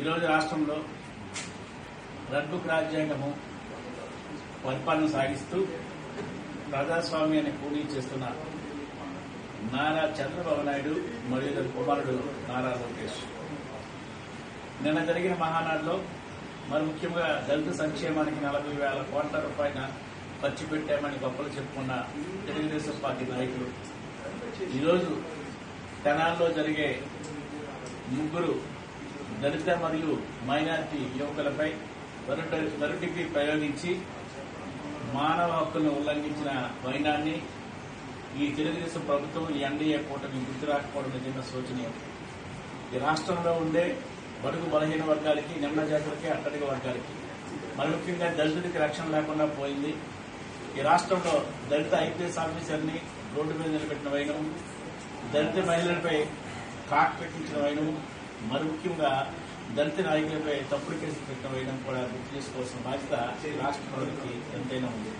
ఈరోజు రాష్ట్రంలో red book రాజ్యాంగము పరిపాలన సాగిస్తూ ప్రజాస్వామ్యాన్ని కూలీ చేస్తున్న నారా చంద్రబాబు నాయుడు మరియు ఇతని కుమారుడు నారా లోకేష్ నిన్న జరిగిన మహానాడులో మరి ముఖ్యంగా దళిత సంక్షేమానికి 40,000 కోట్ల రూపాయల ఖర్చు పెట్టామని గొప్పలు చెప్పుకున్న తెలుగుదేశం పార్టీ నాయకులు ఈరోజు తెనాల్లో జరిగే ముగ్గురు దళిత మరియు మైనారిటీ యువకులపై వరుటికి ప్రయోగించి మానవ హక్కులను ఉల్లంఘించిన వైనాన్ని ఈ తెలుగుదేశం ప్రభుత్వం ఈ ఎన్డీఏ కూటమి గుర్తు రాకపోవడం నిజంగా శోచనీయం. ఈ రాష్ట్రంలో ఉండే బడుగు బలహీన వర్గాలకి, నిమ్న జాతులకి, అట్టడిగ వర్గాలకి మరి ముఖ్యంగా దళితుడికి రక్షణ లేకుండా పోయింది. ఈ రాష్ట్రంలో దళిత ఐపీఎస్ ఆఫీసర్ని రోడ్డు మీద నిలబెట్టిన వైనం, దళిత మహిళలపై కాట్ పెట్టించిన వైనం, మరి ముఖ్యంగా దళిత నాయకులపై తప్పుడు కేసులు పెట్టడం వేయడం కూడా గుర్తు చేసుకోవాల్సిన బాధ్యత రాష్ట్ర ప్రభుత్వానికి ఎంతైనా ఉంది.